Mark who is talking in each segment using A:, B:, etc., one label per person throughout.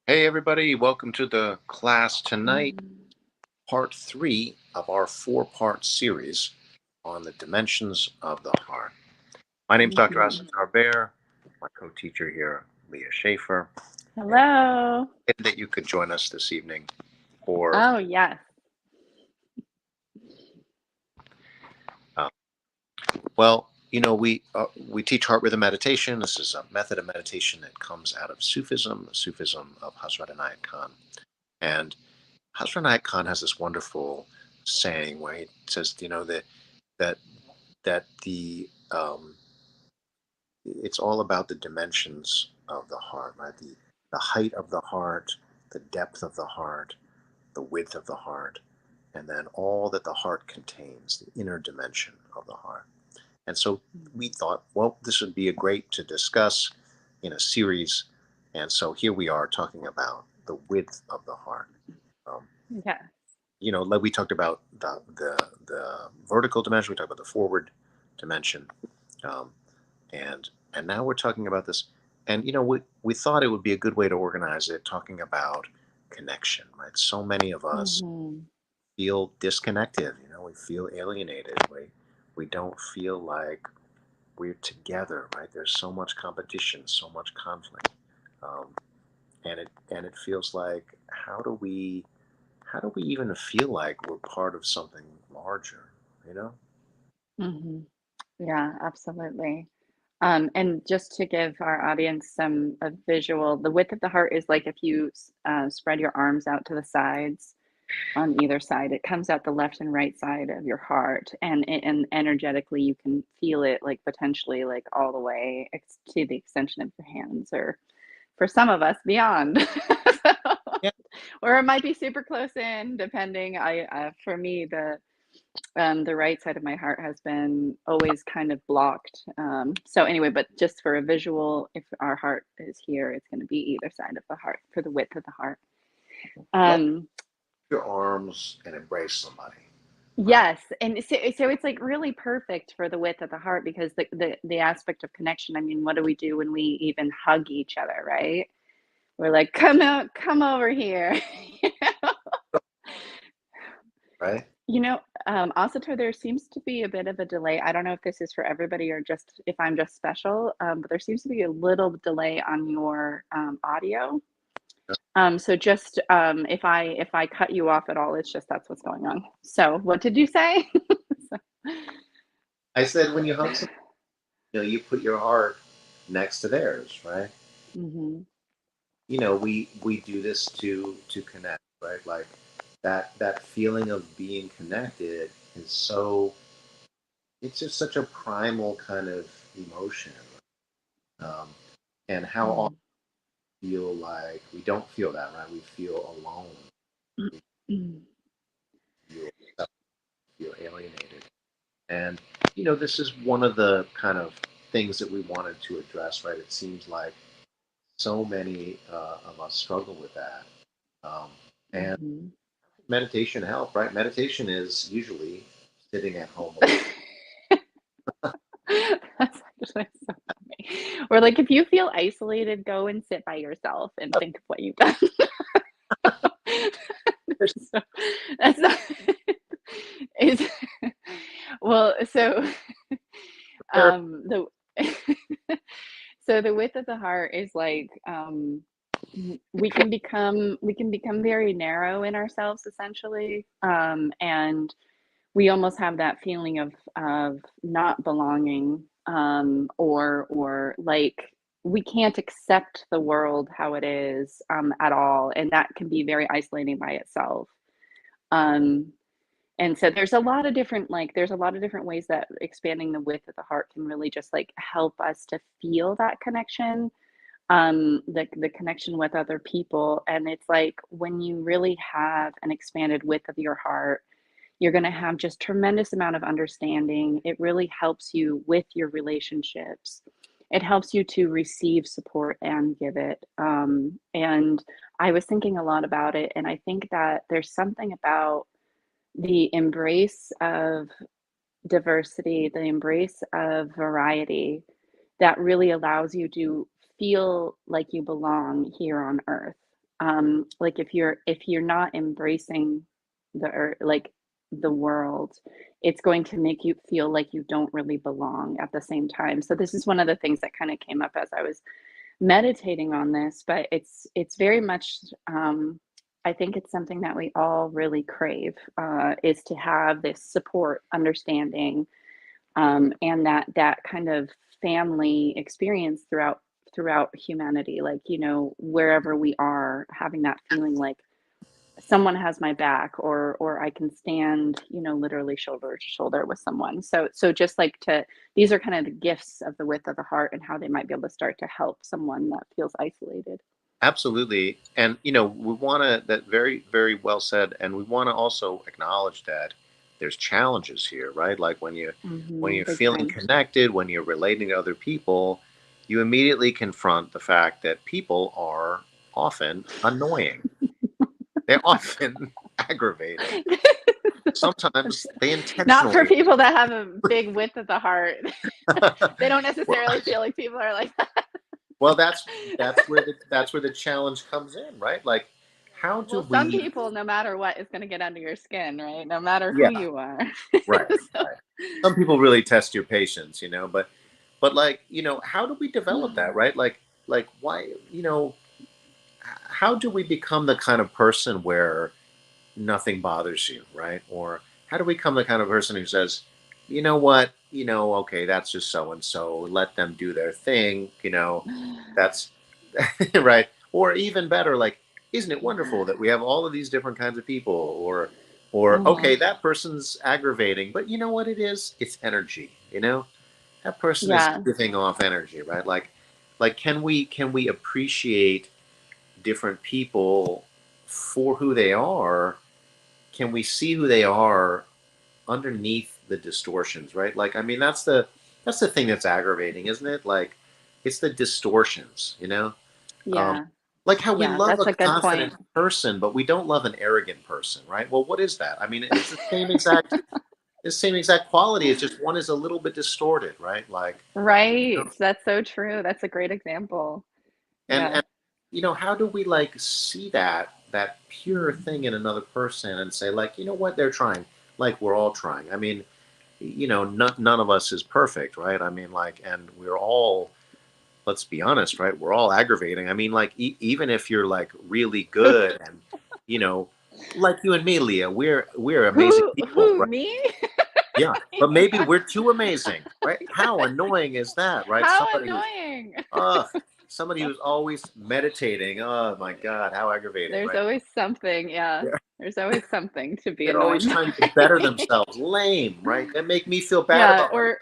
A: Hey everybody, welcome to the class tonight,
B: Mm.
A: part three of our four-part series on the dimensions of the heart. My name's Dr.
B: Mhm.
A: Asif Bear, my co-teacher here, Leah Schaefer, and
B: Hello.
A: that you could join us this evening for,
B: Oh, yes.
A: uh, well, we teach heart rhythm meditation. This is a method of meditation that comes out of Sufism, the Sufism of Hazrat Inayat Khan. And Hazrat Inayat Khan has this wonderful saying where he says, that that it's all about the dimensions of the heart, right? The height of the heart, the depth of the heart, the width of the heart, and then all that the heart contains, the inner dimension of the heart. And so we thought, well, this would be a great to discuss in a series. And so here we are talking about the width of the heart. Um,
B: Yeah.
A: like we talked about the vertical dimension, we talked about the forward dimension, um, and now we're talking about this. And we thought it would be a good way to organize it, talking about connection, right? So many of us
B: Mhm.
A: feel disconnected. We feel alienated. We don't feel like we're together, right? There's so much competition, so much conflict, um, and it feels like how do we even feel like we're part of something larger, you know?
B: Mhm. Yeah, absolutely. And just to give our audience some a visual, the width of the heart is like if you spread your arms out to the sides on either side, it comes out the left and right side of your heart, and energetically you can feel it like potentially like all the way to the extension of your hands, or for some of us beyond.
A: Yeah.
B: Or it might be super close in, depending. For me, the right side of my heart has been always kind of blocked. So anyway, but just for a visual, if our heart is here, it's going to be either side of the heart for the width of the heart.
A: Let
B: Um,
A: your arms and embrace somebody, right?
B: yes, and so it's like really perfect for the width of the heart, because the aspect of connection. I mean, what do we do when we even hug each other, right? We're like, come out, come over here.
A: Right?
B: Also, there seems to be a bit of a delay. I don't know if this is for everybody or just if I'm just special, but there seems to be a little delay on your audio. So just if I cut you off at all, it's just that's what's going on. So what did you say?
A: I said when you hug somebody, you put your heart next to theirs, right?
B: Hmm.
A: We do this to connect, right? Like that feeling of being connected is so it's just such a primal kind of emotion. Um, and how often we feel like we don't feel that, right? We feel alone. We feel feel alienated. And this is one of the kind of things that we wanted to address, right? It seems like so many of us struggle with that. Um, and
B: Hmm.
A: meditation help, right? Meditation is usually sitting at home alone.
B: That's actually so funny. Or like if you feel isolated, go and sit by yourself and think of what you've done. So that's not is well, so the so the width of the heart is like we can become very narrow in ourselves, essentially, and we almost have that feeling of not belonging, or like we can't accept the world how it is, at all, and that can be very isolating by itself. um, and so there's a lot of different ways that expanding the width of the heart can really just like help us to feel that connection, the connection with other people. And it's like when you really have an expanded width of your heart, you're going to have just tremendous amount of understanding. It really helps you with your relationships. It helps you to receive support and give it. And I was thinking a lot about it, and I think that there's something about the embrace of diversity, the embrace of variety, that really allows you to feel like you belong here on earth. like if you're not embracing like the world, it's going to make you feel like you don't really belong at the same time. So this is one of the things that kind of came up as I was meditating on this, but it's very much I think it's something that we all really crave, is to have this support, understanding, and that kind of family experience throughout humanity. Like, wherever we are, having that feeling like someone has my back, or I can stand, literally shoulder to shoulder with someone. So just like to these are kind of the gifts of the width of the heart and how they might be able to start to help someone that feels isolated.
A: Absolutely. And we want to, that very, very well said. And we want to also acknowledge that there's challenges here, right? Like when you're
B: Big
A: feeling
B: time.
A: connected, when you're relating to other people, you immediately confront the fact that people are often annoying. They're often aggravating. Sometimes they
B: Not for
A: intentionally.
B: people that have a big width of the heart. They don't
A: well,
B: necessarily feel like people are like that.
A: well, that's where the challenge comes in, right? Like, how do
B: Well, some
A: we?
B: people, no matter what, is going to get under your skin, right? No matter who
A: Yeah,
B: you are.
A: right,
B: So,
A: right. Some people really test your patience, but like, how do we develop that, right? Like why, how do we become the kind of person where nothing bothers you, right? Or how do we become the kind of person who says, you know what, okay, that's just so and so, let them do their thing, that's right. Or even better, like, isn't it wonderful
B: yeah.
A: that we have all of these different kinds of people? Or okay,
B: Mhm.
A: that person's aggravating, but you know what it is? It's energy. That person is
B: Yeah.
A: giving off energy, right? Like, can we appreciate different people for who they are? Can we see who they are underneath the distortions, right? Like, I mean, that's the thing that's aggravating, isn't it? Like, it's the distortions. Um,
B: Yeah.
A: like how we
B: Yeah.
A: love
B: That's
A: a
B: a good
A: confident
B: point.
A: person, but we don't love an arrogant person, right? Well, what is that? I mean, it's the same exact quality. It's just one is a little bit distorted, right? Like, you know,
B: Right. That's so true. That's a great example.
A: and
B: Yeah.
A: and how do we like see that pure thing in another person and say, like, you know what, they're trying, like we're all trying. I mean, none of us is perfect, right? I mean, like, and we're all, let's be honest, right? We're all aggravating. I mean, like, even if you're like really good and, you know, like you and me, Leah, we're amazing people,
B: Who,
A: right?
B: me?
A: Yeah, but maybe we're too amazing, right? How annoying is that, right?
B: How
A: Somebody who's,
B: annoying.
A: uh, somebody who's always meditating. Oh my God, how aggravating,
B: There's
A: right?
B: always something, yeah.
A: They're,
B: There's always something to be
A: they're always
B: annoyed
A: trying to
B: by.
A: better themselves. Lame, right? That make me feel bad
B: Yeah,
A: about myself.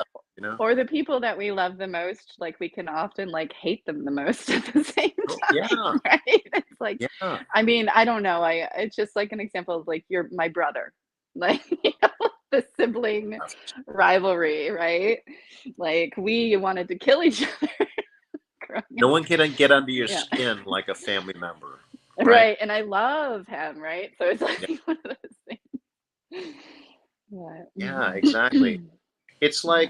B: or the people that we love the most, like, we can often, like, hate them the most at the same
A: Oh,
B: time,
A: yeah,
B: right? It's like,
A: yeah.
B: I mean, I don't know, it's just like an example of, like, you're my brother. Like, the sibling rivalry, right? Like, we wanted to kill each other growing
A: No
B: up.
A: one can get under your
B: Yeah.
A: skin like a family member, right?
B: Right, and I love him, right? So it's like
A: Yeah,
B: one of those things. But
A: yeah, exactly. It's
B: yeah.
A: like,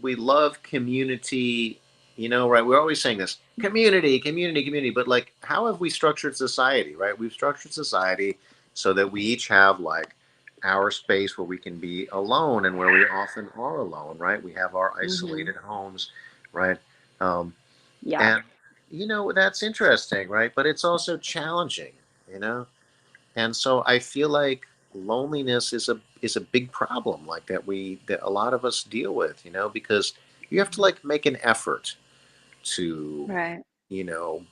A: we love community, right? We're always saying this community, community, community, but like, how have we structured society, right? We've structured society so that we each have like our space where we can be alone and where we often are alone, right? We have our
B: Mhm.
A: isolated homes, right? Um,
B: Yeah.
A: and, that's interesting, right? But it's also challenging, you know? And so I feel like loneliness is a big problem, like that a lot of us deal with, because you have to
B: Mhm.
A: like make an effort to,
B: Right.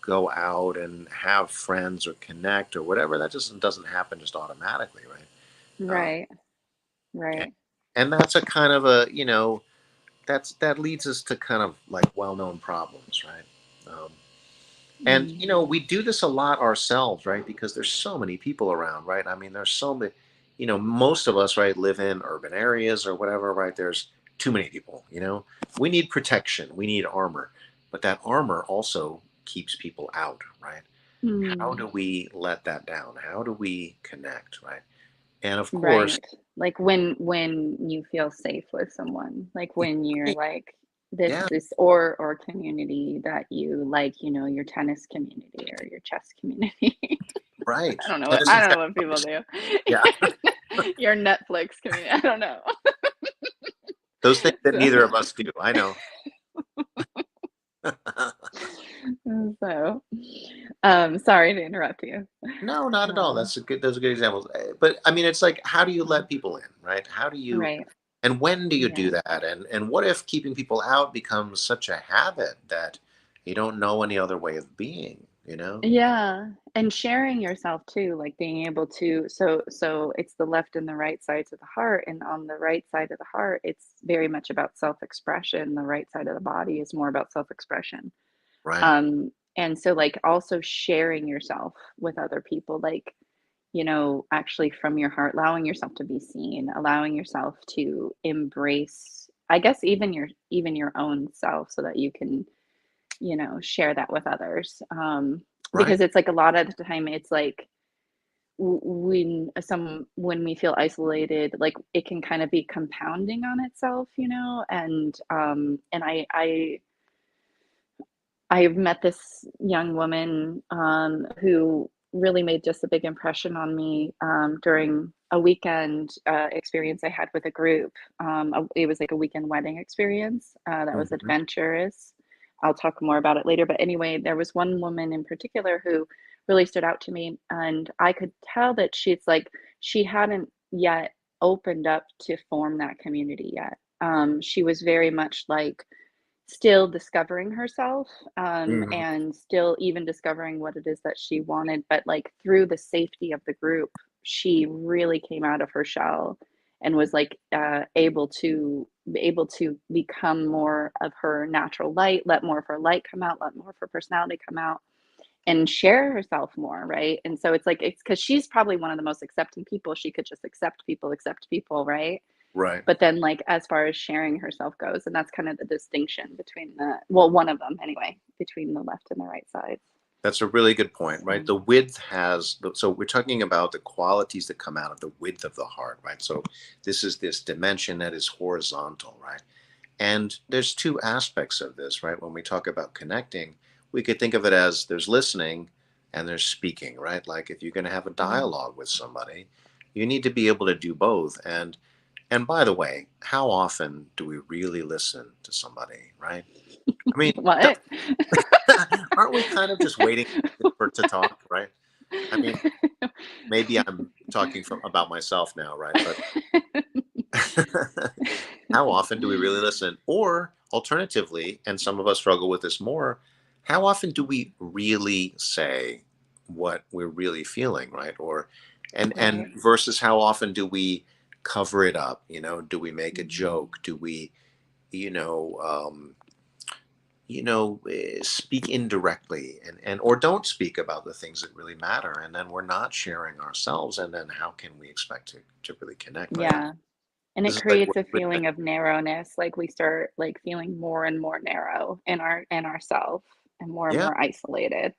A: go out and have friends or connect or whatever. That just doesn't happen just automatically, right?
B: Right.
A: And,
B: Right.
A: and that's a kind of a, that leads us to kind of like well-known problems, right? And
B: Mm.
A: we do this a lot ourselves, right? Because there's so many people around, right? I mean, there's so many, most of us, right, live in urban areas or whatever, right? There's too many people. We need protection, we need armor, but that armor also keeps people out, right? How
B: Mm.
A: do we let that down? How do we connect, right? And of course,
B: Right. Like when you feel safe with someone, like when you're like,
A: Yeah,
B: or community that you like, your tennis community or your chess community.
A: right.
B: I
A: Tennis and
B: don't
A: chess.
B: know what people do.
A: Yeah,
B: Your Netflix community. I don't know.
A: those things that
B: So
A: neither of us do. I know.
B: so, sorry to interrupt you.
A: No, not at all.
B: Um,
A: That's a good. Those are good examples. But I mean, it's like, how do you
B: mhm.
A: let people in, right? How do you,
B: Right.
A: and when do you do
B: Yeah.
A: that? And what if keeping people out becomes such a habit that you don't know any other way of being? You know?
B: Yeah, and sharing yourself too, like being able to so it's the left and the right sides of the heart, and on the right side of the heart, it's very much about self-expression. The right side of the body is more about self-expression.
A: Right.
B: And so like also sharing yourself with other people, like, actually from your heart, allowing yourself to be seen, allowing yourself to embrace, I guess even your own self so that you can share that with others.
A: Right.
B: Because it's like a lot of the time, it's like when we feel isolated, like it can kind of be compounding on itself, and I've met this young woman who really made just a big impression on me during a weekend experience I had with a group. It was like a weekend wedding experience that was
A: Hmm.
B: adventurous. I'll talk more about it later. But anyway, there was one woman in particular who really stood out to me. And I could tell that she hadn't yet opened up to form that community yet. She was very much like, still discovering herself,
A: Hmm.
B: and still even discovering what it is that she wanted, but, like, through the safety of the group, she really came out of her shell and was, like, able to become more of her natural light, let more of her light come out, let more of her personality come out, and share herself more, right? And so it's like it's because she's probably one of the most accepting people. She could just accept people, right?
A: Right.
B: But then, like, as far as sharing herself goes, and that's kind of the distinction between one of them anyway, between the left and the right sides.
A: That's a really good point, right?
B: So,
A: The width so we're talking about the qualities that come out of the width of the heart, right? So this is this dimension that is horizontal, right? And there's two aspects of this, right? When we talk about connecting, we could think of it as there's listening and there's speaking, right? Like if you're going to have a
B: mhm.
A: dialogue with somebody, you need to be able to do both. And by the way, how often do we really listen to somebody, right? I mean,
B: What?
A: aren't we kind of just waiting for to talk, right? I mean, maybe I'm talking about myself now, right? But how often do we really listen? Or alternatively, and some of us struggle with this more, how often do we really say what we're really feeling, right? Or and
B: Right.
A: versus how often do we cover it up? Do we make a
B: Mhm.
A: joke? Do we, you know, um, speak indirectly and or don't speak about the things that really matter, and then we're not sharing ourselves, and then how can we expect to really connect, right?
B: Yeah, and it
A: This is like
B: creates a feeling of narrowness, like, we start, like, feeling more and more narrow in ourself and
A: yeah,
B: more isolated.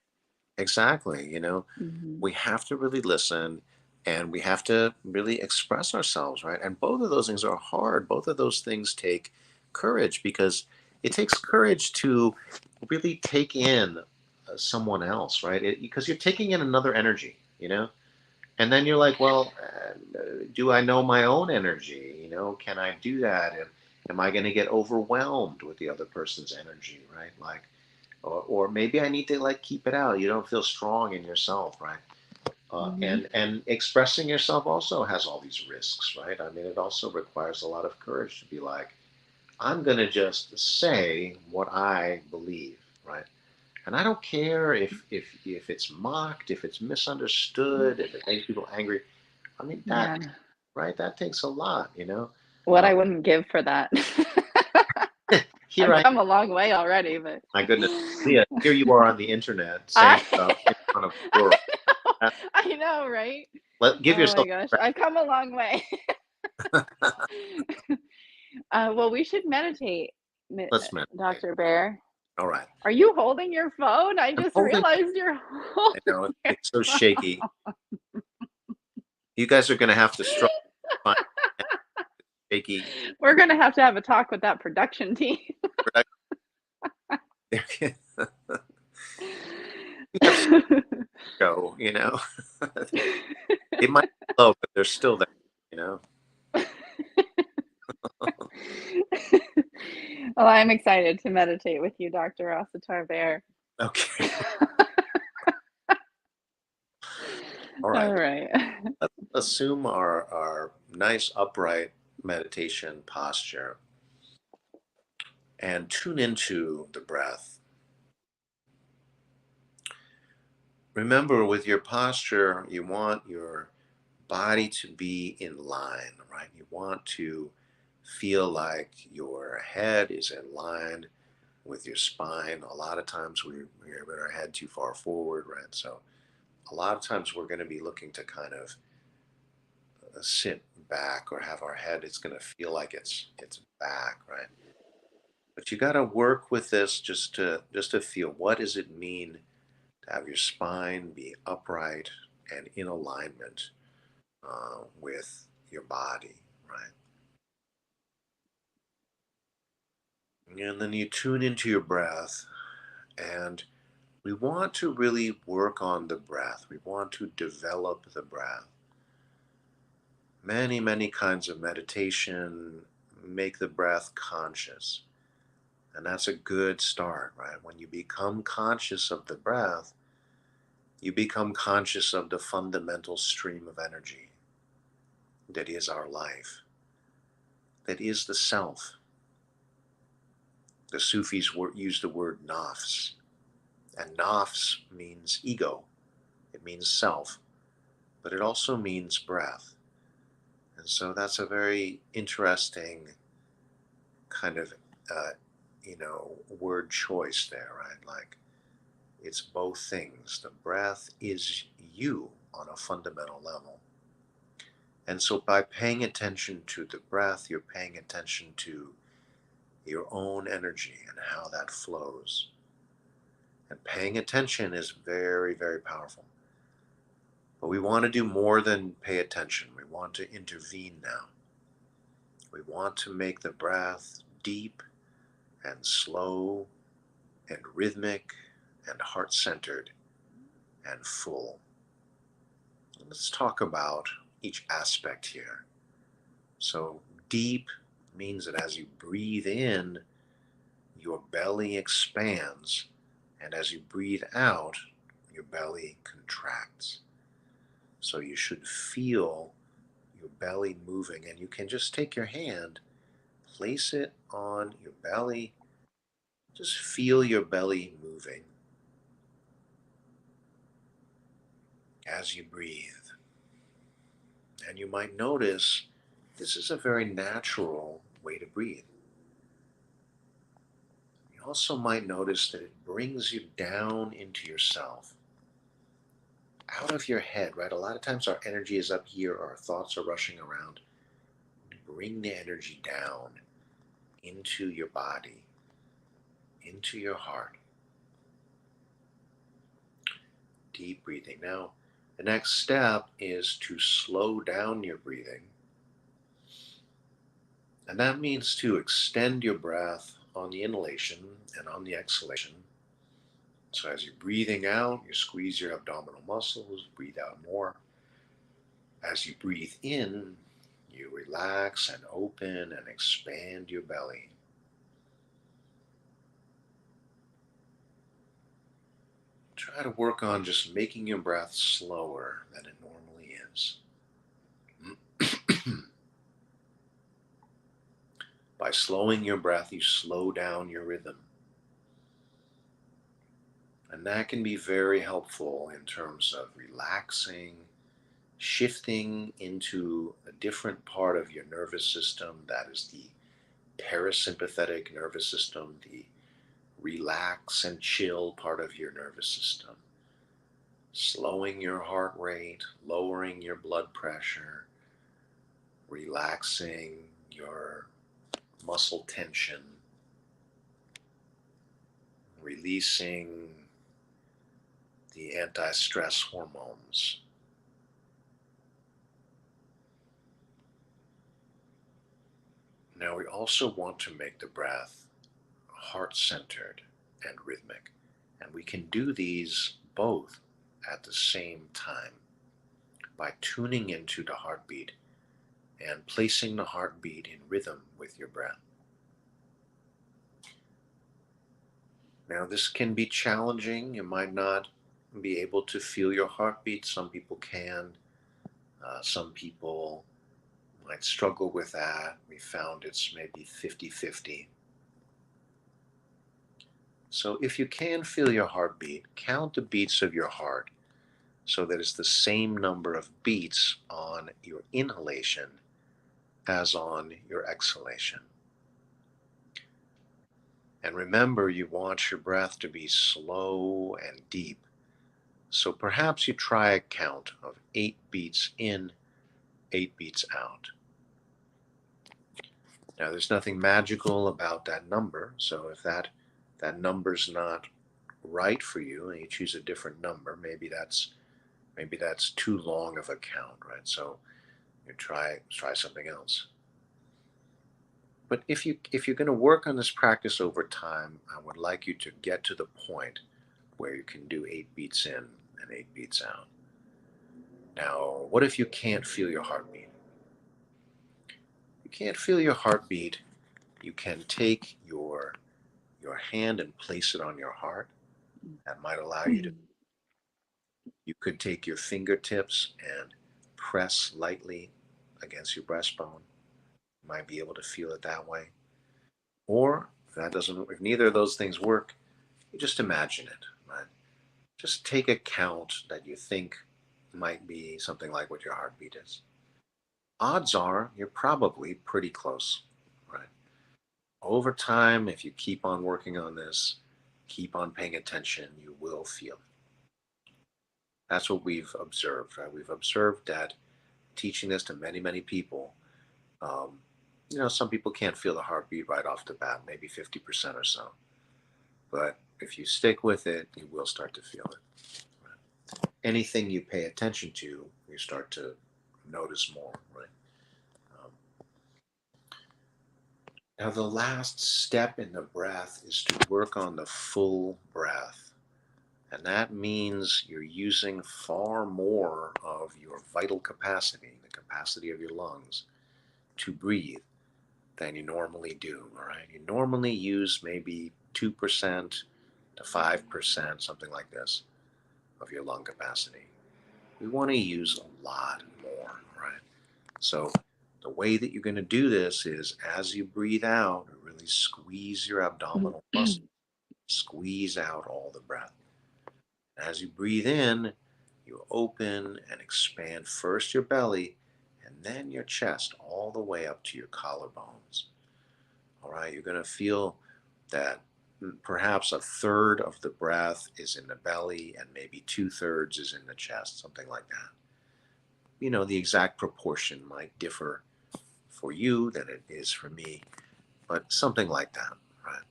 A: exactly.
B: Mhm.
A: We have to really listen, and we have to really express ourselves, right? And both of those things are hard. Both of those things take courage, because it takes courage to really take in someone else, right? Because you're taking in another energy. And then you're like, well, do I know my own energy? Can I do that? And am I going to get overwhelmed with the other person's energy, right? Like, or maybe I need to like keep it out. You don't feel strong in yourself, right?
B: Mhm.
A: And expressing yourself also has all these risks, right? I mean, it also requires a lot of courage to be like, I'm going to just say what I believe, right? And I don't care if it's mocked, if it's misunderstood, if it makes people angry. I mean, that,
B: Yeah.
A: right? That takes a lot.
B: What
A: Uh,
B: I wouldn't give for that.
A: here
B: I've
A: I,
B: come a long way already, but
A: my goodness, Leah, here you are on the internet saying
B: I
A: stuff in front of the
B: I
A: world.
B: know,
A: Uh,
B: I know, right?
A: Give
B: Oh my
A: yourself
B: gosh,
A: credit.
B: I've come a long way. Well, we should meditate,
A: Let's meditate.
B: Dr. Bear.
A: All right.
B: Are you holding your phone? I
A: I'm
B: just
A: holding.
B: realized you're
A: I
B: holding
A: know
B: your
A: it's so
B: phone.
A: shaky. You guys are going to have to struggle to find shaky
B: We're gonna have to have a talk with that production team.
A: you have to go, It might be low, but they're still there, you know?
B: Well, I'm excited to meditate with you, Dr. Rossiter Bear.
A: Okay. All
B: All
A: right.
B: right.
A: Let's assume our nice upright meditation posture and tune into the breath. Remember, with your posture, you want your body to be in line, right? You want to feel like your head is in line with your spine. A lot of times we have our head too far forward, right? So a lot of times we're going to be looking to kind of sit back or have our head. It's going to feel like it's back, right? But you got to work with this just to feel what does it mean to have your spine be upright and in alignment with your body, right? And then you tune into your breath, and we want to really work on the breath. We want to develop the breath. Many, many kinds of meditation make the breath conscious. And that's a good start, right? When you become conscious of the breath, you become conscious of the fundamental stream of energy that is our life, that is the self. The Sufis use the word nafs, and nafs means ego, it means self, but it also means breath. And so that's a very interesting kind of, uh, word choice there, right? Like it's both things. The breath is you on a fundamental level. And so by paying attention to the breath, you're paying attention to your own energy and how that flows. And paying attention is very, very powerful. But we want to do more than pay attention. We want to intervene now. We want to make the breath deep and slow and rhythmic and heart centered and full. Let's talk about each aspect here. So, deep means that as you breathe in, your belly expands, and as you breathe out, your belly contracts. So, you should feel your belly moving, and you can just take your hand, place it on your belly, just feel your belly moving as you breathe. And you might notice this is a very natural way to breathe. You also might notice that it brings you down into yourself, out of your head, right? A lot of times our energy is up here, our thoughts are rushing around. Bring the energy down into your body, into your heart. Deep breathing. Now, the next step is to slow down your breathing. And that means to extend your breath on the inhalation and on the exhalation. So as you're breathing out, you squeeze your abdominal muscles, breathe out more. As you breathe in, you relax and open and expand your belly. Try to work on just making your breath slower than it normally is. By slowing your breath, you slow down your rhythm. And that can be very helpful in terms of relaxing, shifting into a different part of your nervous system. That is the parasympathetic nervous system, the relax and chill part of your nervous system. Slowing your heart rate, lowering your blood pressure, relaxing your muscle tension, releasing the anti-stress hormones. Now we also want to make the breath heart-centered. and rhythmic. And we can do these both at the same time by tuning into the heartbeat and placing the heartbeat in rhythm with your breath. Now, this can be challenging. You might not be able to feel your heartbeat. Some people can. Some people might struggle with that. We found it's maybe 50-50. So, if you can feel your heartbeat, count the beats of your heart so that it's the same number of beats on your inhalation as on your exhalation. And remember, you want your breath to be slow and deep. So perhaps you try a count of 8 beats in, 8 beats out. Now, there's nothing magical about that number. So if that number's not right for you and you choose a different number, maybe that's too long of a count, right? So you try something else. But if you're going to work on this practice over time, I would like you to get to the point where you can do 8 beats in and 8 beats out. Now, what if you can't feel your heartbeat? You can't feel your heartbeat. You can take your hand and place it on your heart. That might allow you to. You could take your fingertips and press lightly against your breastbone. You might be able to feel it that way. Or if neither of those things work, you just imagine it, right? Just take a count that you think might be something like what your heartbeat is. Odds are you're probably pretty close, right? Over time, if you keep on working on this, keep on paying attention, you will feel it. That's what we've observed, right? We've observed that teaching this to many, many people, um, some people can't feel the heartbeat right off the bat, maybe 50% or so. But if you stick with it, you will start to feel it. Anything you pay attention to, you start to notice more, right? Um, Now, the last step in the breath is to work on the full breath. And that means you're using far more of your vital capacity, the capacity of your lungs, to breathe than you normally do. All right. You normally use maybe 2% to 5%, something like this, of your lung capacity. We want to use a lot more. All right. So the way that you're going to do this is as you breathe out, really squeeze your abdominal muscle, squeeze out all the breath. As you breathe in, you open and expand first your belly and then your chest all the way up to your collarbones. All right, you're going to feel that perhaps a third of the breath is in the belly and maybe 2/3 is in the chest, something like that. The exact proportion might differ for you than it is for me, but something like that, right?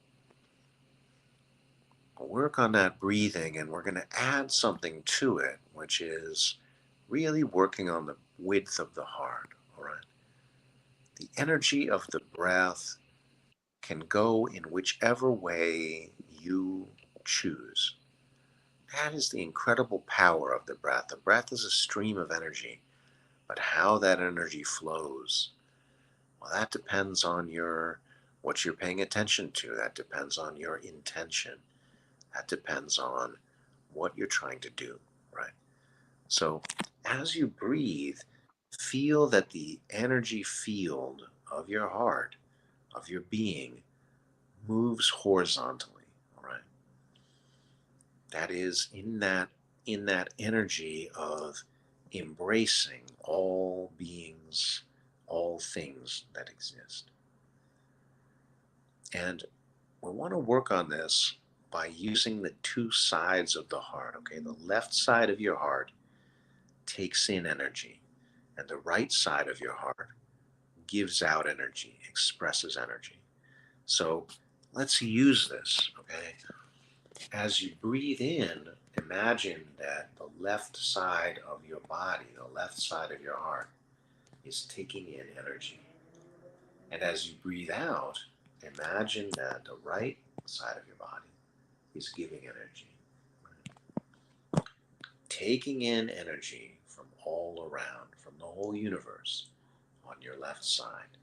A: We'll work on that breathing and we're going to add something to it, which is really working on the width of the heart, all right? The energy of the breath can go in whichever way you choose. That is the incredible power of the breath. The breath is a stream of energy, but how that energy flows, well, that depends on what you're paying attention to. That depends on your intention. That depends on what you're trying to do, right? So as you breathe, feel that the energy field of your heart, of your being, moves horizontally, all right? That is in that energy of embracing all beings, all things that exist. And we want to work on this by using the two sides of the heart. Okay, the left side of your heart takes in energy, and the right side of your heart gives out energy, expresses energy. So let's use this. Okay, as you breathe in, imagine that the left side of your body, the left side of your heart, is taking in energy. And as you breathe out, imagine that the right side of your body is giving energy. Taking in energy from all around, from the whole universe on your left side,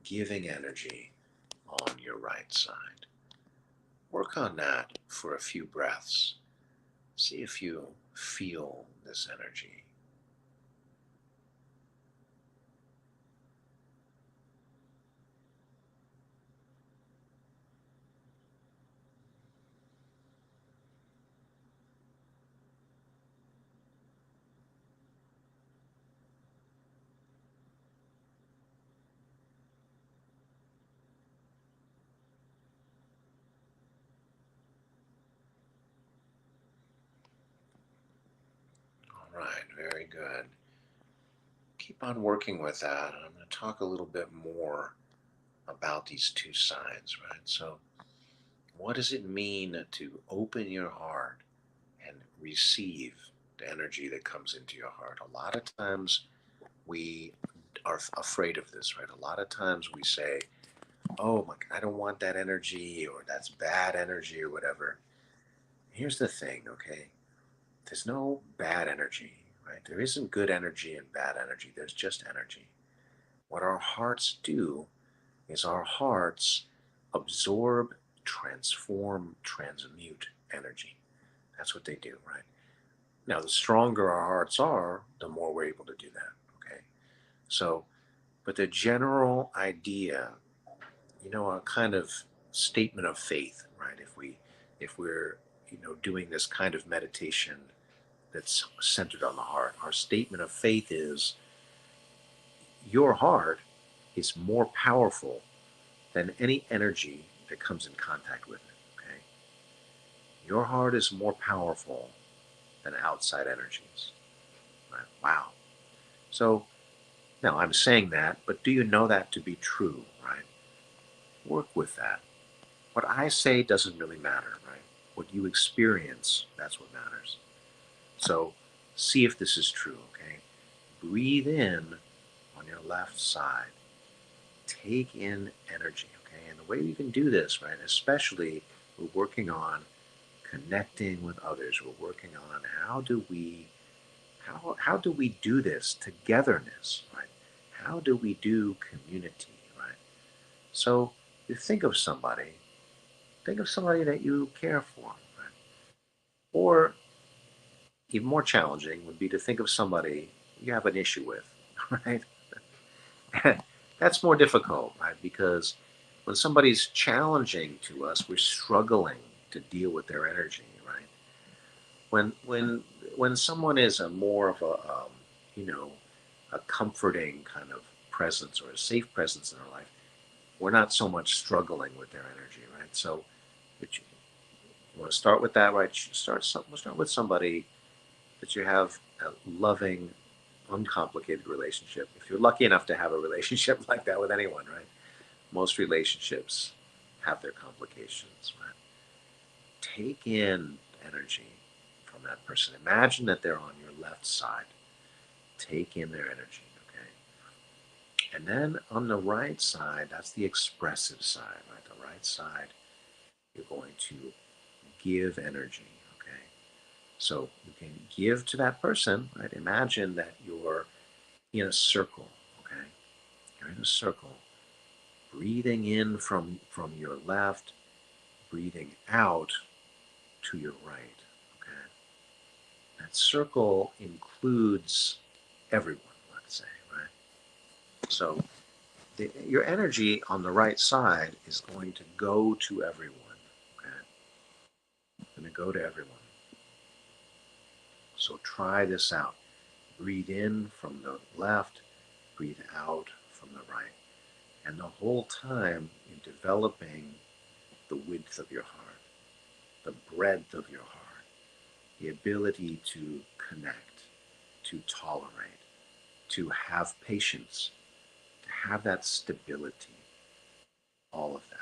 A: giving energy on your right side. Work on that for a few breaths. See if you feel this energy. All right, very good. Keep on working with that. And I'm going to talk a little bit more about these two sides, right? So, what does it mean to open your heart and receive the energy that comes into your heart? A lot of times we are afraid of this, right? A lot of times we say, oh my, I don't want that energy, or that's bad energy, or whatever. Here's the thing, okay? There's no bad energy, right? There isn't good energy and bad energy. There's just energy. What our hearts do is our hearts absorb, transform, transmute energy. That's what they do, right? Now, the stronger our hearts are, the more we're able to do that, okay? So, but the general idea, a kind of statement of faith, right? If we're doing this kind of meditation that's centered on the heart, our statement of faith is your heart is more powerful than any energy that comes in contact with it. Okay, your heart is more powerful than outside energies. Right? Wow. So now I'm saying that, but do you know that to be true? Right? Work with that. What I say doesn't really matter, right? What you experience, that's what matters. So see if this is true, okay? Breathe in on your left side. Take in energy, okay? And the way we can do this, right, especially we're working on connecting with others. We're working on how do we do this togetherness, right? How do we do community, right? So you think of somebody that you care for, right? Or even more challenging would be to think of somebody you have an issue with, right? That's more difficult, right? Because when somebody's challenging to us, we're struggling to deal with their energy, right? When someone is a more of you know, a comforting kind of presence or a safe presence in our life, we're not so much struggling with their energy, right? So, but you want to start with that, right? We'll start with somebody that you have a loving, uncomplicated relationship. If you're lucky enough to have a relationship like that with anyone, right? Most relationships have their complications, right? Take in energy from that person. Imagine that they're on your left side. Take in their energy, okay? And then on the right side, that's the expressive side, right? The right side, you're going to give energy, okay? So you can give to that person, right? Imagine that you're in a circle, okay? You're in a circle, breathing in from your left, breathing out to your right, okay? That circle includes everyone, let's say, right? So your energy on the right side is going to go to everyone, okay? Going to go to everyone. So try this out. Breathe in from the left, breathe out from the right. And the whole time you're developing the width of your heart, the breadth of your heart, the ability to connect, to tolerate, to have patience, to have that stability, all of that.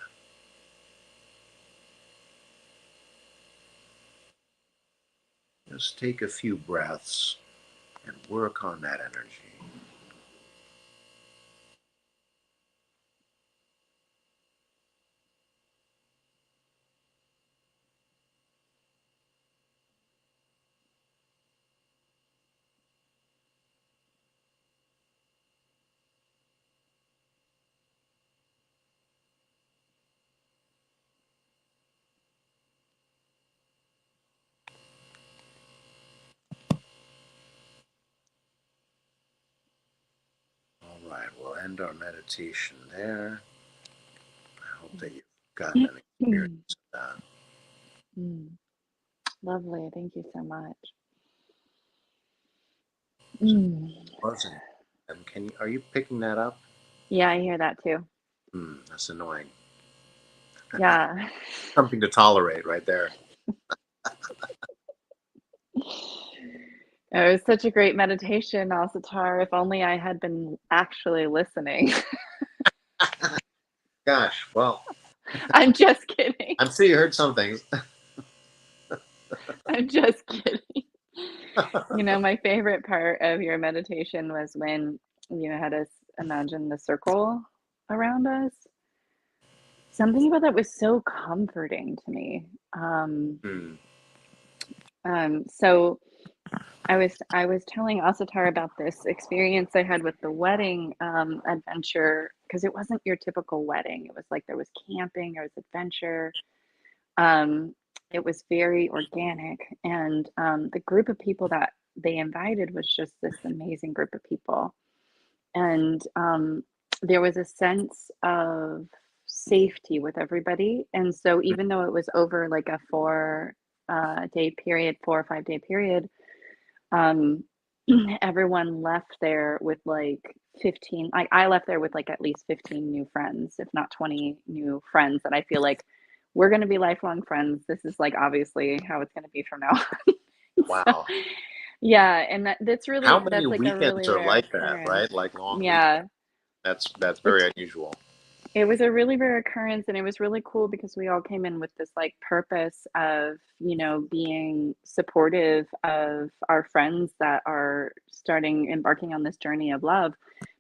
A: Just take a few breaths and work on that energy. end our meditation there. I hope that you've gotten an experience of that.
B: Mm. Lovely. Thank you so much. Mm.
A: Wasn't. Can you? Are you picking that up?
B: Yeah, I hear that too.
A: That's annoying.
B: Yeah.
A: Something to tolerate right there.
B: It was such a great meditation, Asatar. If only I had been actually listening.
A: Gosh, well,
B: I'm just kidding.
A: I'm sure you heard some things.
B: I'm just kidding. You know, my favorite part of your meditation was when you had us imagine the circle around us. Something about that was so comforting to me.
A: Hmm.
B: So I was telling Asatar about this experience I had with the wedding adventure because it wasn't your typical wedding. It was like there was camping, there was adventure. Um, it was very organic, and the group of people that they invited was just this amazing group of people. And there was a sense of safety with everybody. And so even though it was over like a 4 day period, 4 or 5 day period, um, everyone left there with like 15, like I left there with like at least 15 new friends, if not 20 new friends that I feel like we're going to be lifelong friends. This is like obviously how it's going to be from now on. So,
A: Wow.
B: yeah, and
A: How many
B: that's like a really
A: weekends are
B: rare
A: like that,
B: occurrence.
A: right? Like long
B: Yeah.
A: weekends. That's
B: It's
A: very unusual.
B: it was a really rare occurrence, and it was really cool because we all came in with this like purpose of, being supportive of our friends that are embarking on this journey of love.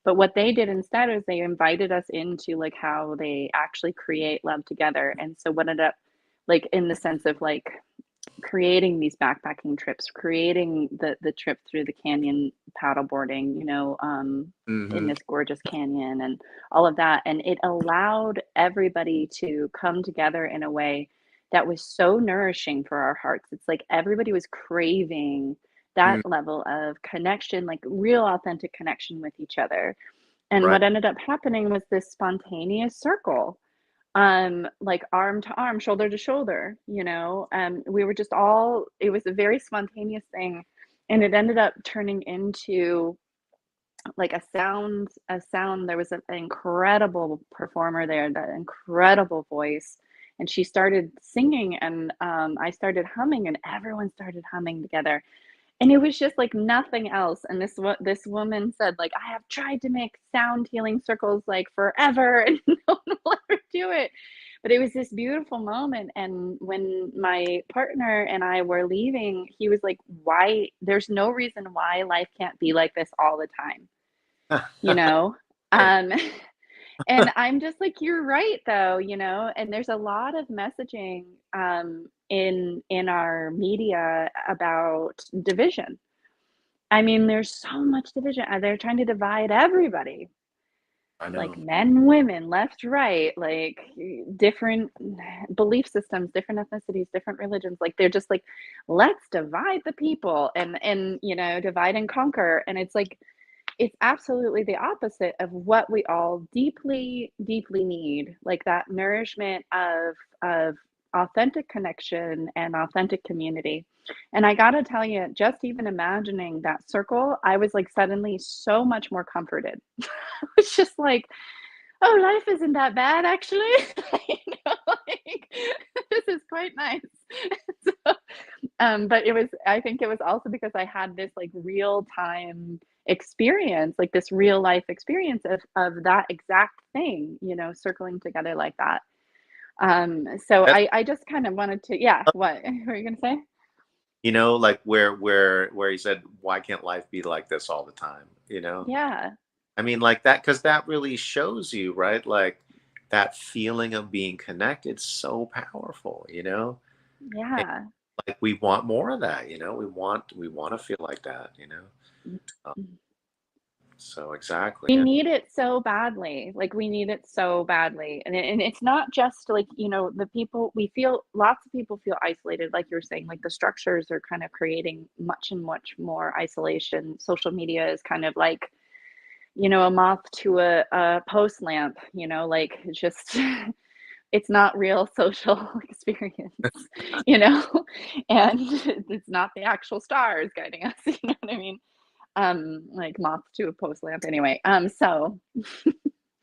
B: But what they did instead is they invited us into like how they actually create love together. And so what ended up like in the sense of like creating these backpacking trips, creating the trip through the canyon paddleboarding, in
A: Hmm.
B: this gorgeous canyon and all of that. And it allowed everybody to come together in a way that was so nourishing for our hearts. It's like everybody was craving that
A: Mm,
B: level of connection, like real authentic connection with each other. And
A: right.
B: what ended up happening was this spontaneous circle, like arm to arm, shoulder to shoulder, we were just all it was a very spontaneous thing, and it ended up turning into like a sound. There was an incredible performer there, that incredible voice, and she started singing, and I started humming, and everyone started humming together, and it was just like nothing else. And this woman said, like, I have tried to make sound healing circles like forever, and no one will ever do it. But it was this beautiful moment. And when my partner and I were leaving, he was like, why? There's no reason why life can't be like this all the time, you know?
A: Right.
B: Um, and I'm just like, "You're right, though," and there's a lot of messaging, in our media about division. I mean, there's so much division, they're trying to divide everybody,
A: I
B: like
A: know.
B: men, women, left, right, like, different belief systems, different ethnicities, different religions, like, they're just like, "Let's divide the people and, divide and conquer," and it's absolutely the opposite of what we all deeply, deeply need, like that nourishment of authentic connection and authentic community. And I gotta tell you, just even imagining that circle, I was like suddenly so much more comforted. It's just like, oh, life isn't that bad actually. Like, this is quite nice. So, but I think it was also because I had this like real time experience, like this real life experience of that exact thing, circling together like that. So
A: That's
B: I just kind of wanted to, yeah, what were you gonna say?
A: like where he said, "Why can't life be like this all the time?"
B: Yeah,
A: I mean, like that, because that really shows you, right? Like that feeling of being connected, so powerful. And
B: yeah.
A: like we want more of that. We want to feel like that. Uh, so exactly.
B: We
A: Yeah.
B: need it so badly. Like we need it so badly. And it's not just like, the people we feel lots of people feel isolated, like you're saying, like the structures are kind of creating much and much more isolation. Social media is kind of like, a moth to a post lamp, like it's just it's not real social experience, you know, and it's not the actual stars guiding us, you know what I mean? Like moth to a post lamp anyway.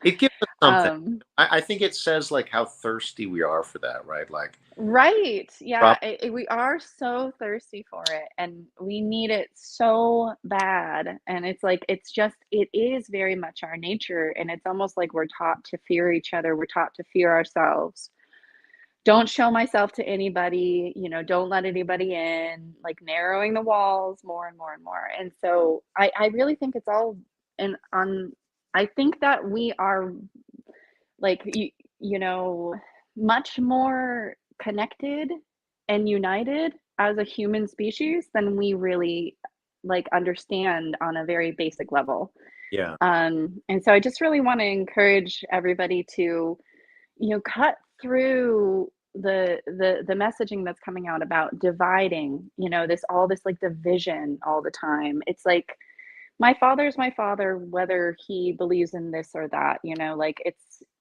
A: It gives us something.
B: Um,
A: I think it says like how thirsty we are for that, right? Like,
B: right. Yeah,
A: prob-
B: we are so thirsty for it and we need it so bad. And it's like, it is very much our nature. And it's almost like we're taught to fear each other. We're taught to fear ourselves. Don't show myself to anybody, don't let anybody in, like narrowing the walls more and more and more. And so I really think it's all and on I think that we are like you know much more connected and united as a human species than we really like understand on a very basic level.
A: yeah,
B: And so I just really want to encourage everybody to cut through the messaging that's coming out about dividing, this like division all the time. It's like my father's my father, whether he believes in this or that, like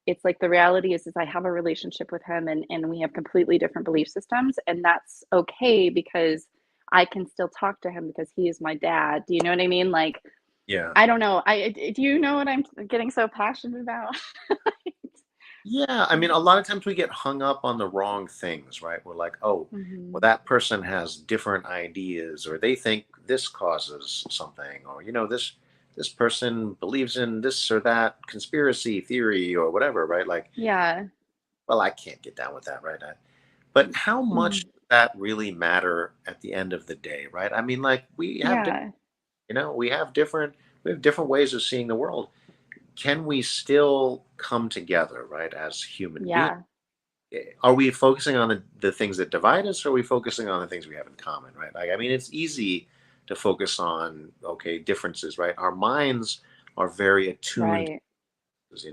B: it's like the reality is I have a relationship with him and we have completely different belief systems, and that's okay because I can still talk to him because he is my dad. Do you know what I mean? Like,
A: yeah.
B: I don't know. Do you know what I'm getting so passionate about?
A: Yeah, I mean, a lot of times we get hung up on the wrong things, right? We're like, oh, well,
B: Mhm.
A: that person has different ideas, or they think this causes something, or this person believes in this or that conspiracy theory or whatever, right? Like,
B: Yeah.
A: well, I can't get down with that, right? But how much
B: Mhm.
A: does that really matter at the end of the day, right? I mean, like
B: Yeah.
A: we have different ways of seeing the world. Can we still come together, right, as human beings?
B: Yeah.
A: Are we focusing on the things that divide us, or are we focusing on the things we have in common, right? Like, I mean, it's easy to focus on, okay, differences, right? Our minds are very attuned to
B: Right.
A: this,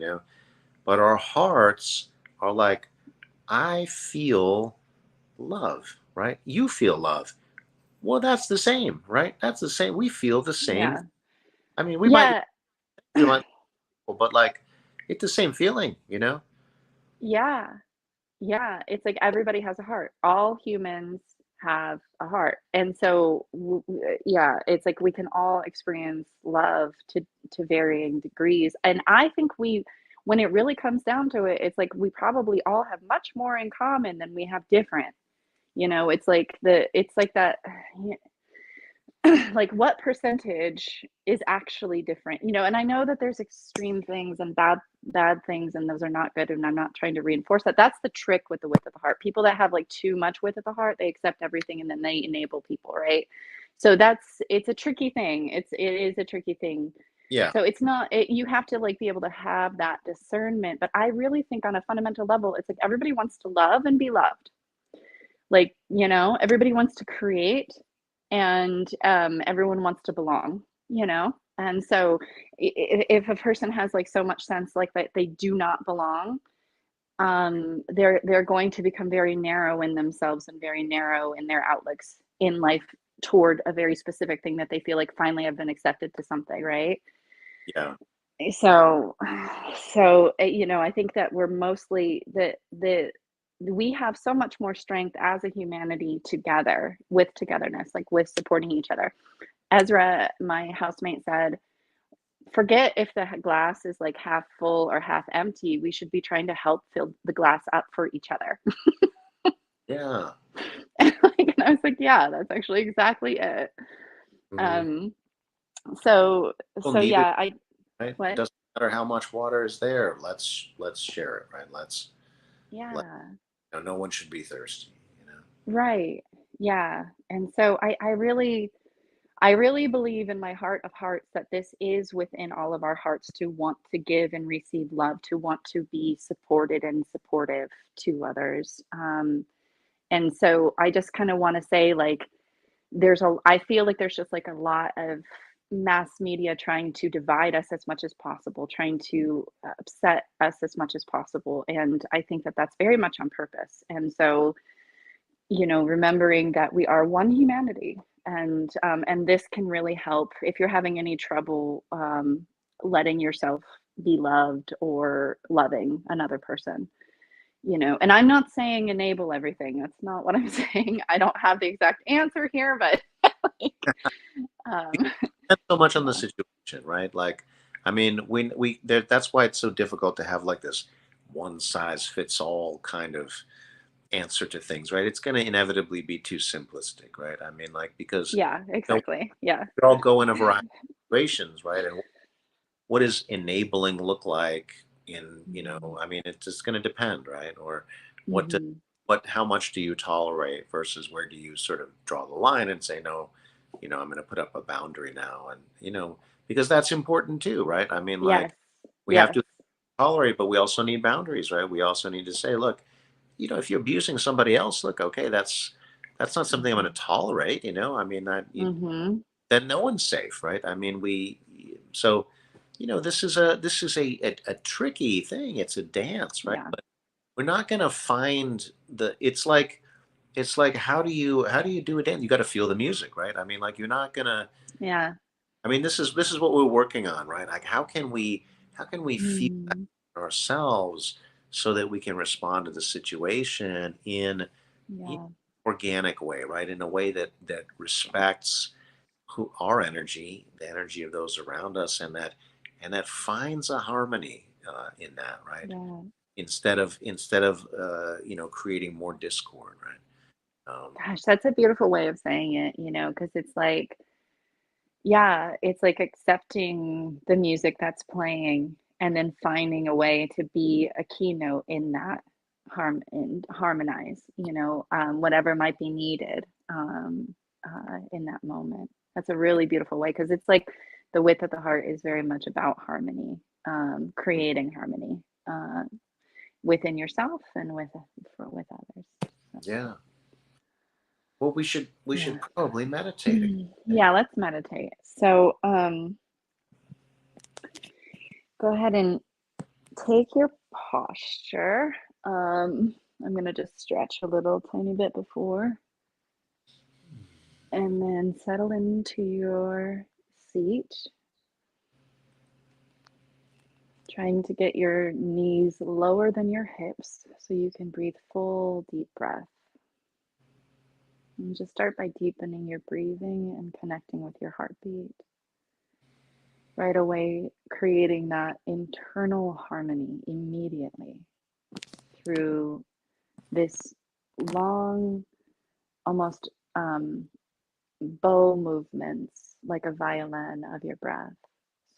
A: but our hearts are like, I feel love, right? You feel love. Well, that's the same, right? That's the same. We feel the same.
B: Yeah.
A: I mean, we might
B: Yeah.
A: feel like, but like, it's the same feeling.
B: Yeah. Yeah. It's like everybody has a heart. All humans have a heart. And so, yeah, it's like we can all experience love to varying degrees. And I think when it really comes down to it, it's like we probably all have much more in common than we have different. It's like that like what percentage is actually different, and I know that there's extreme things and bad things, and those are not good, and I'm not trying to reinforce that. That's the trick with the width of the heart. People that have like too much width of the heart, they accept everything and then they enable people, right? So it's a tricky thing. It is a tricky thing.
A: Yeah,
B: So it's not you have to like be able to have that discernment, but I really think on a fundamental level it's like everybody wants to love and be loved. Like, everybody wants to create, and everyone wants to belong. And so if a person has like so much sense like that they do not belong, they're going to become very narrow in themselves and very narrow in their outlooks in life toward a very specific thing that they feel like finally have been accepted to something, right?
A: yeah,
B: So I think that we're mostly the we have so much more strength as a humanity together with togetherness, like with supporting each other. Ezra, my housemate, said, forget if the glass is like half full or half empty. We should be trying to help fill the glass up for each other.
A: yeah.
B: And I was like, yeah, that's actually exactly it.
A: Hmm.
B: Um, so
A: People
B: so
A: need it,
B: yeah, I
A: right? It
B: what?
A: doesn't matter how much water is there. Let's share it, right? Let
B: Yeah.
A: no one should be thirsty.
B: Right. Yeah. And so I really believe in my heart of hearts that this is within all of our hearts to want to give and receive love, to want to be supported and supportive to others. And so I just kind of want to say, like, I feel like there's just like a lot of mass media trying to divide us as much as possible, trying to upset us as much as possible. And I think that that's very much on purpose. And so, remembering that we are one humanity, and this can really help if you're having any trouble letting yourself be loved or loving another person, and I'm not saying enable everything. That's not what I'm saying. I don't have the exact answer here, but like, um,
A: Depends so much on the
B: yeah,
A: situation, right? Like, I mean, we there, that's why it's so difficult to have like this one size fits all kind of answer to things, right? It's going to inevitably be too simplistic, right? I mean, like because
B: yeah, exactly. Yeah.
A: we all go in a variety of situations, right? And what does enabling look like in,
B: Mhm.
A: I mean, it's just going to depend, right? Or what do,
B: Mhm.
A: how much do you tolerate versus where do you sort of draw the line and say no, I'm going to put up a boundary now, and because that's important too, right? I mean, like
B: Yes.
A: we have
B: Yes.
A: to tolerate, but we also need boundaries, right? We also need to say, look, if you're abusing somebody else, look, okay, that's not something I'm going
B: Mhm.
A: to tolerate. I mean,
B: Mhm.
A: then no one's safe, right? I mean, so this is a tricky thing. It's a dance, right?
B: Yeah.
A: But we're not going to find the. It's like how do you do a dance? You got to feel the music, right? I mean, like you're not gonna.
B: Yeah.
A: I mean, this is what we're working on, right? Like how can we feel that
B: Mhm.
A: ourselves so that we can respond to the situation in
B: Yeah.
A: organic way, right? In a way that respects our energy, the energy of those around us, and that finds a harmony in that, right?
B: Yeah.
A: Instead of creating more discord, right?
B: Gosh, that's a beautiful way of saying it, because it's like, yeah, it's like accepting the music that's playing and then finding a way to be a keynote in that and harmonize, whatever might be needed in that moment. That's a really beautiful way because it's like the width of the heart is very much about harmony, creating harmony uh, within yourself and with others. So,
A: Yeah. Well, we should
B: yeah.
A: probably meditate again.
B: Yeah, let's meditate. So, go ahead and take your posture. Um, I'm gonna just stretch a little tiny bit before, and then settle into your seat, trying to get your knees lower than your hips so you can breathe full deep breath. And just start by deepening your breathing and connecting with your heartbeat. Right away, creating that internal harmony immediately through this long, almost bow movements like a violin of your breath.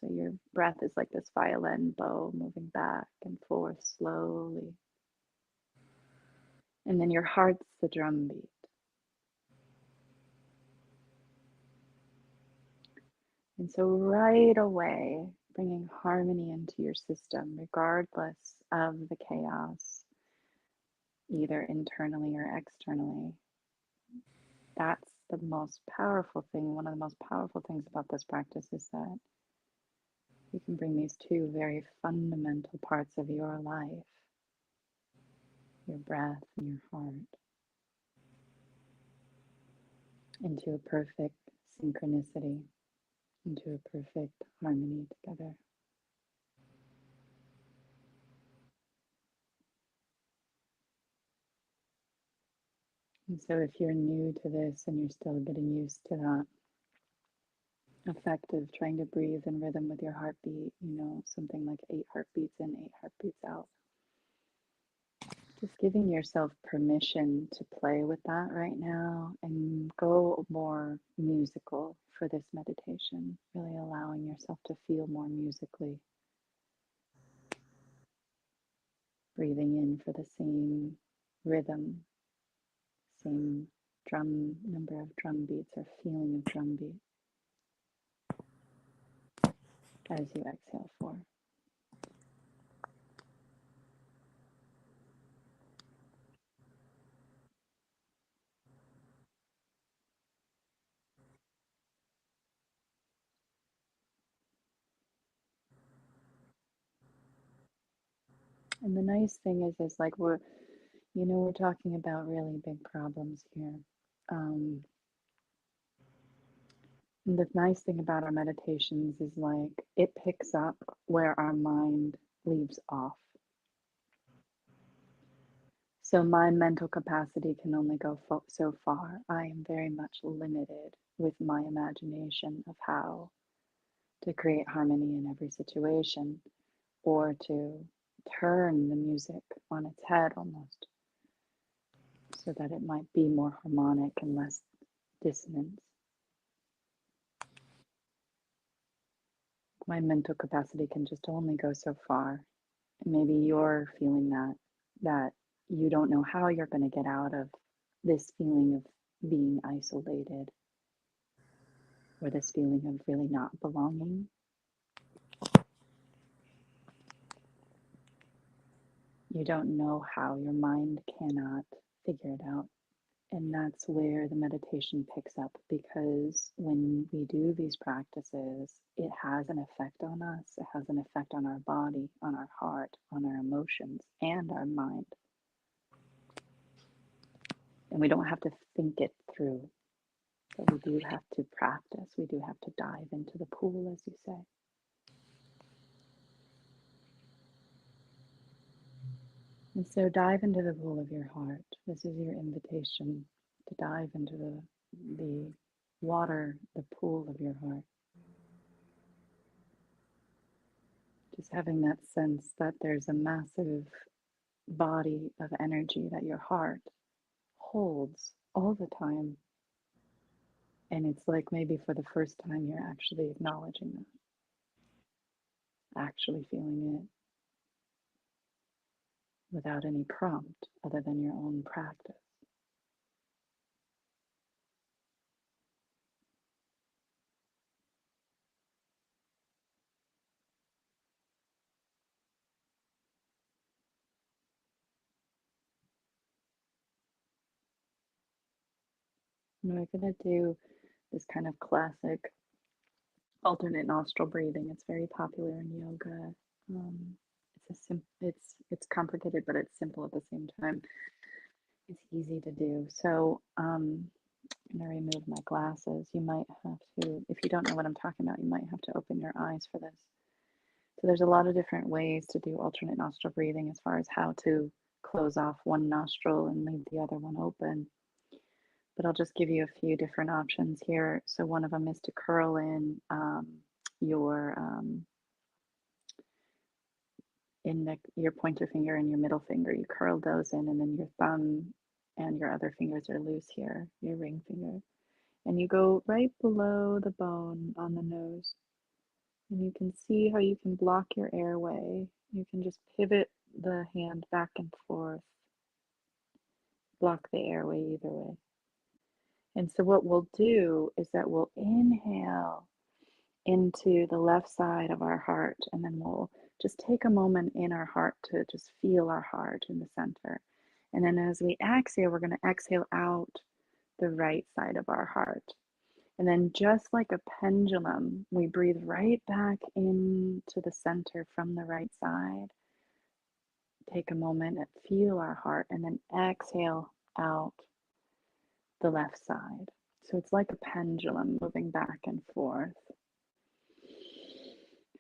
B: So your breath is like this violin bow moving back and forth slowly. And then your heart's the drum beat. And so right away, bringing harmony into your system, regardless of the chaos, either internally or externally. That's the most powerful thing. One of the most powerful things about this practice is that you can bring these two very fundamental parts of your life, your breath and your heart, into a perfect synchronicity, into a perfect harmony together. And so, if you're new to this and you're still getting used to that effect of trying to breathe in rhythm with your heartbeat, something like 8 heartbeats in, 8 heartbeats out, just giving yourself permission to play with that right now and go more musical for this meditation, really allowing yourself to feel more musically, breathing in for the same rhythm, same drum number of drum beats or feeling of drum beat as you exhale for. And the nice thing is like we're talking about really big problems here. Um, And the nice thing about our meditations is like it picks up where our mind leaves off. So my mental capacity can only go so far. I am very much limited with my imagination of how to create harmony in every situation or to turn the music on its head almost so that it might be more harmonic and less dissonance. My mental capacity can just only go so far. Maybe you're feeling that you don't know how you're going to get out of this feeling of being isolated or this feeling of really not belonging. You don't know how, your mind cannot figure it out. And that's where the meditation picks up, because when we do these practices, it has an effect on us. It has an effect on our body, on our heart, on our emotions, and our mind. And we don't have to think it through, but we do have to practice. We do have to dive into the pool, as you say. And so dive into the pool of your heart. This is your invitation to dive into the water, the pool of your heart. Just having that sense that there's a massive body of energy that your heart holds all the time. And it's like maybe for the first time you're actually acknowledging that, actually feeling it without any prompt other than your own practice. And we're going to do this kind of classic alternate nostril breathing. It's very popular in yoga. Um, it's complicated, but it's simple at the same time. It's easy to do. So I'm gonna remove my glasses. You might have to, if you don't know what I'm talking about, you might have to open your eyes for this. So there's a lot of different ways to do alternate nostril breathing as far as how to close off one nostril and leave the other one open. But I'll just give you a few different options here. So one of them is to curl in your your pointer finger and your middle finger. You curl those in, and then your thumb and your other fingers are loose here, your ring finger. And you go right below the bone on the nose. And you can see how you can block your airway. You can just pivot the hand back and forth, block the airway either way. And so what we'll do is that we'll inhale into the left side of our heart, and then we'll just take a moment in our heart to just feel our heart in the center. And then as we exhale, we're going to exhale out the right side of our heart. And then just like a pendulum, we breathe right back into the center from the right side. Take a moment and feel our heart, and then exhale out the left side. So it's like a pendulum moving back and forth.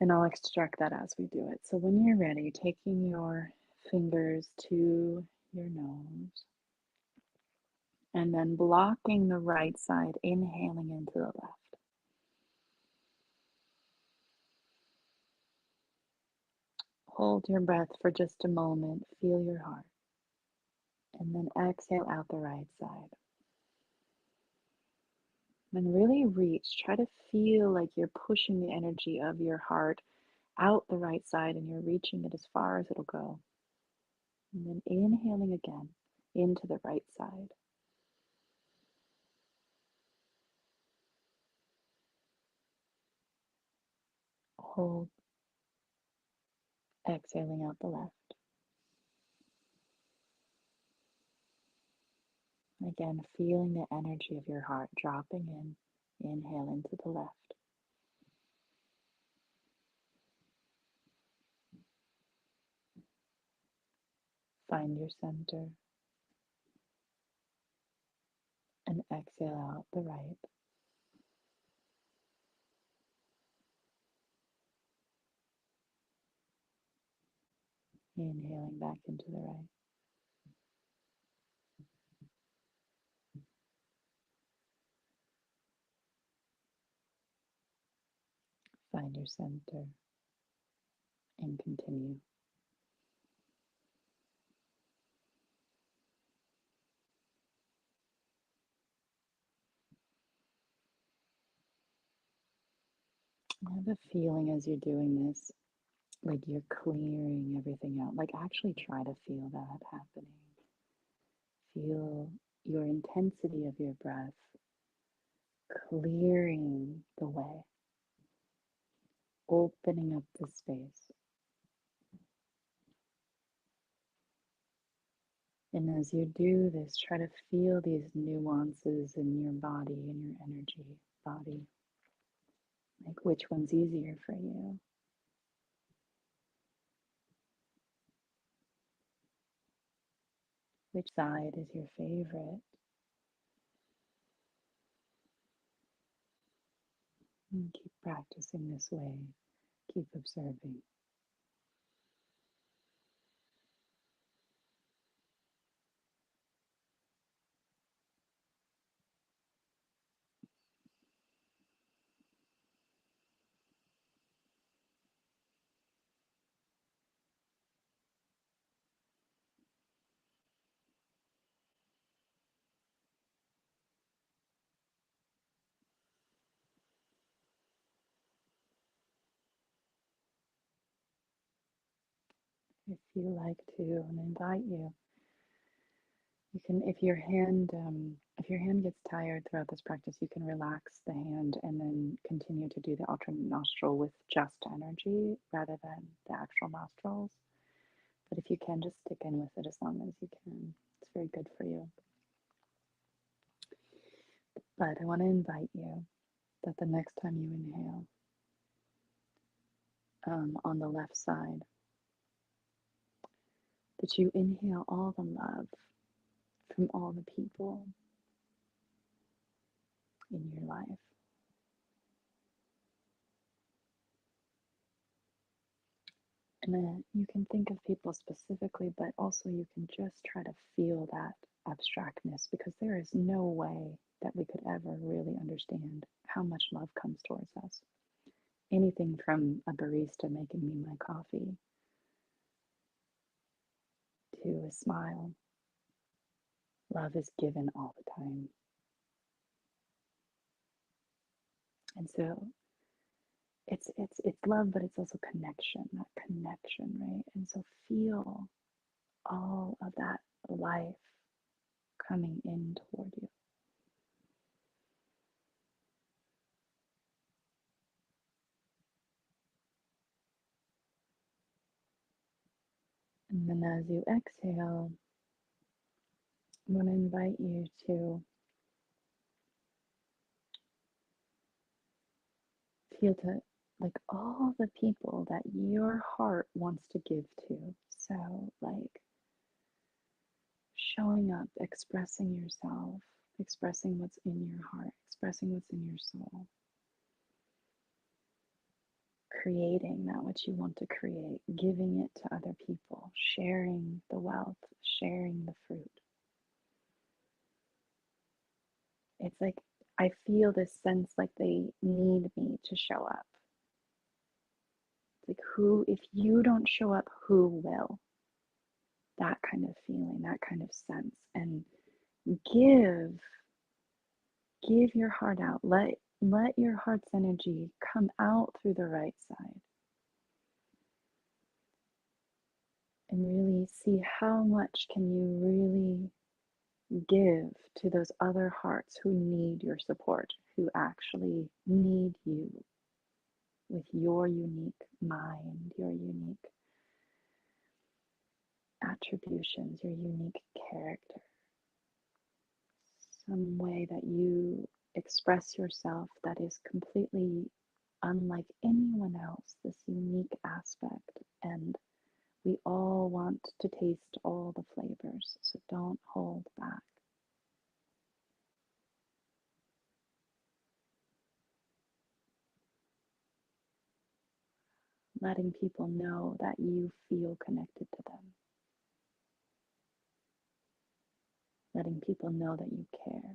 B: And I'll extract that as we do it. So when you're ready, taking your fingers to your nose and then blocking the right side, inhaling into the left. Hold your breath for just a moment, feel your heart, and then exhale out the right side. And really reach, try to feel like you're pushing the energy of your heart out the right side and you're reaching it as far as it'll go. And then inhaling again into the right side. Hold, exhaling out the left. Again, feeling the energy of your heart dropping in. Inhale into the left. Find your center. And exhale out the right. Inhaling back into the right. Find your center and continue. I have a feeling as you're doing this, like you're clearing everything out. Like actually try to feel that happening. Feel your intensity of your breath clearing the way, opening up the space. And as you do this, try to feel these nuances in your body, in your energy body. Like which one's easier for you? Which side is your favorite? And keep practicing this way. Keep observing. If you like to, and invite you, you can, if your hand gets tired throughout this practice, you can relax the hand and then continue to do the alternate nostril with just energy rather than the actual nostrils. But if you can, just stick in with it as long as you can. It's very good for you. But I want to invite you that the next time you inhale, on the left side, that you inhale all the love from all the people in your life. And then you can think of people specifically, but also you can just try to feel that abstractness because there is no way that we could ever really understand how much love comes towards us. Anything from a barista making me my coffee to a smile. Love is given all the time. And so it's love, but it's also connection, that connection, right? And so feel all of that life coming in toward you. And then as you exhale, I'm going to invite you to feel to like all the people that your heart wants to give to. So like showing up, expressing yourself, expressing what's in your heart, expressing what's in your soul, creating that which you want to create, giving it to other people, sharing the wealth, sharing the fruit. It's like I feel this sense like they need me to show up. It's like who, if you don't show up, who will? That kind of feeling, that kind of sense. And give, give your heart out. Let your heart's energy come out through the right side. And really see how much can you really give to those other hearts who need your support, who actually need you with your unique mind, your unique attributions, your unique character, some way that you express yourself that is completely unlike anyone else, this unique aspect. And we all want to taste all the flavors, so don't hold back. letting people know that you feel connected to them, letting people know that you care.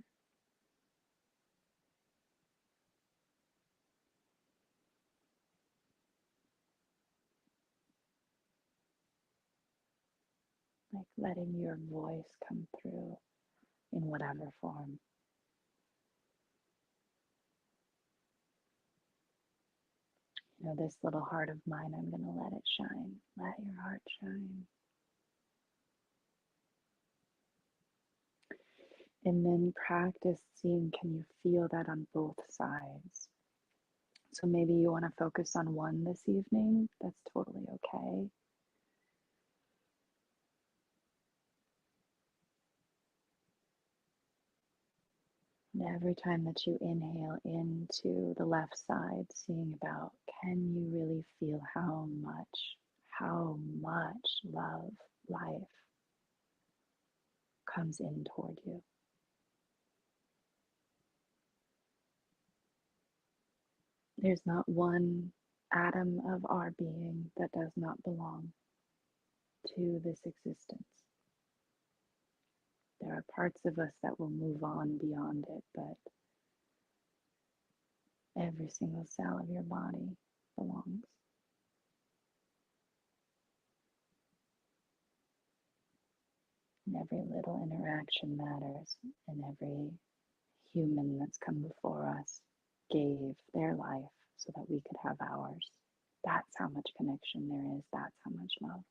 B: Like letting your voice come through in whatever form. This little heart of mine, I'm going to let it shine. Let your heart shine. And then practice seeing, can you feel that on both sides? So maybe you want to focus on one this evening. That's totally okay. And every time that you inhale into the left side, seeing about, can you really feel how much love, life comes in toward you? There's not one atom of our being that does not belong to this existence. There are parts of us that will move on beyond it, but every single cell of your body belongs. And every little interaction matters, and every human that's come before us gave their life so that we could have ours. That's how much connection there is. That's how much love.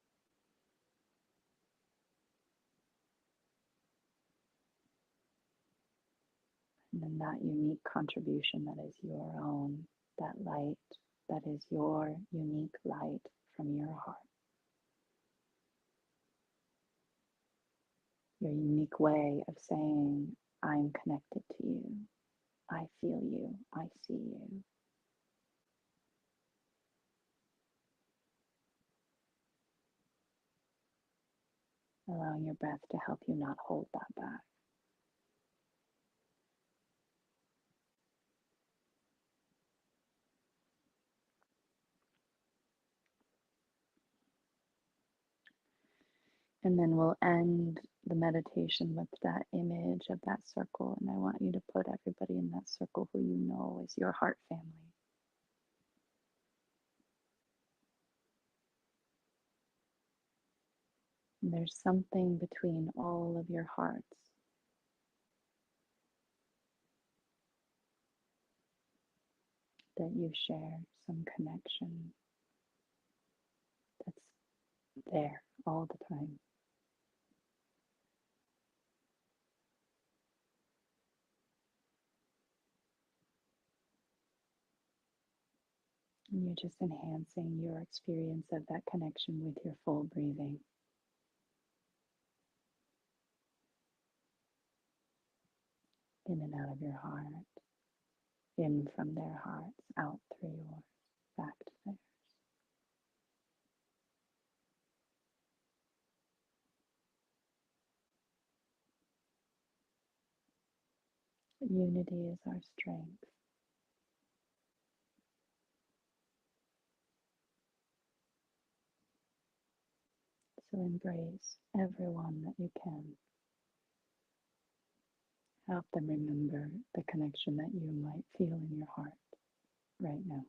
B: And then that unique contribution that is your own, that light, that is your unique light from your heart, your unique way of saying, I'm connected to you, I feel you, I see you. Allowing your breath to help you not hold that back. And then we'll end the meditation with that image of that circle. And I want you to put everybody in that circle who you know is your heart family. And there's something between all of your hearts that you share, some connection that's there all the time. And you're just enhancing your experience of that connection with your full breathing. In and out of your heart, in from their hearts, out through yours, back to theirs. Unity is our strength. So embrace everyone that you can. Help them remember the connection that you might feel in your heart right now.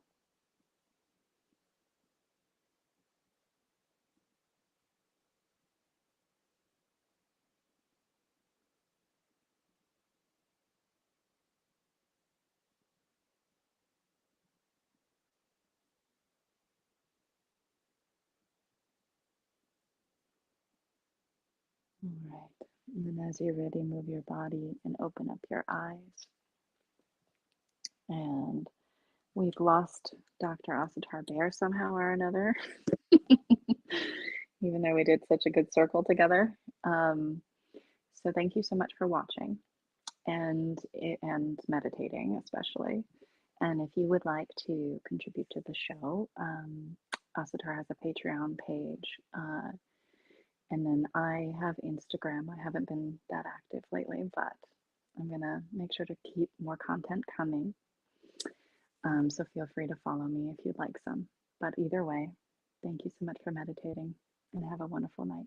B: All right. And then as you're ready, move your body and open up your eyes. And we've lost Dr. Asatar Bear somehow or another, even though we did such a good circle together. So thank you so much for watching and meditating especially. And if you would like to contribute to the show, Asatar has a Patreon page. And then I have Instagram. I haven't been that active lately, but I'm going to make sure to keep more content coming. So feel free to follow me if you'd like some. But either way, thank you so much for meditating and have a wonderful night.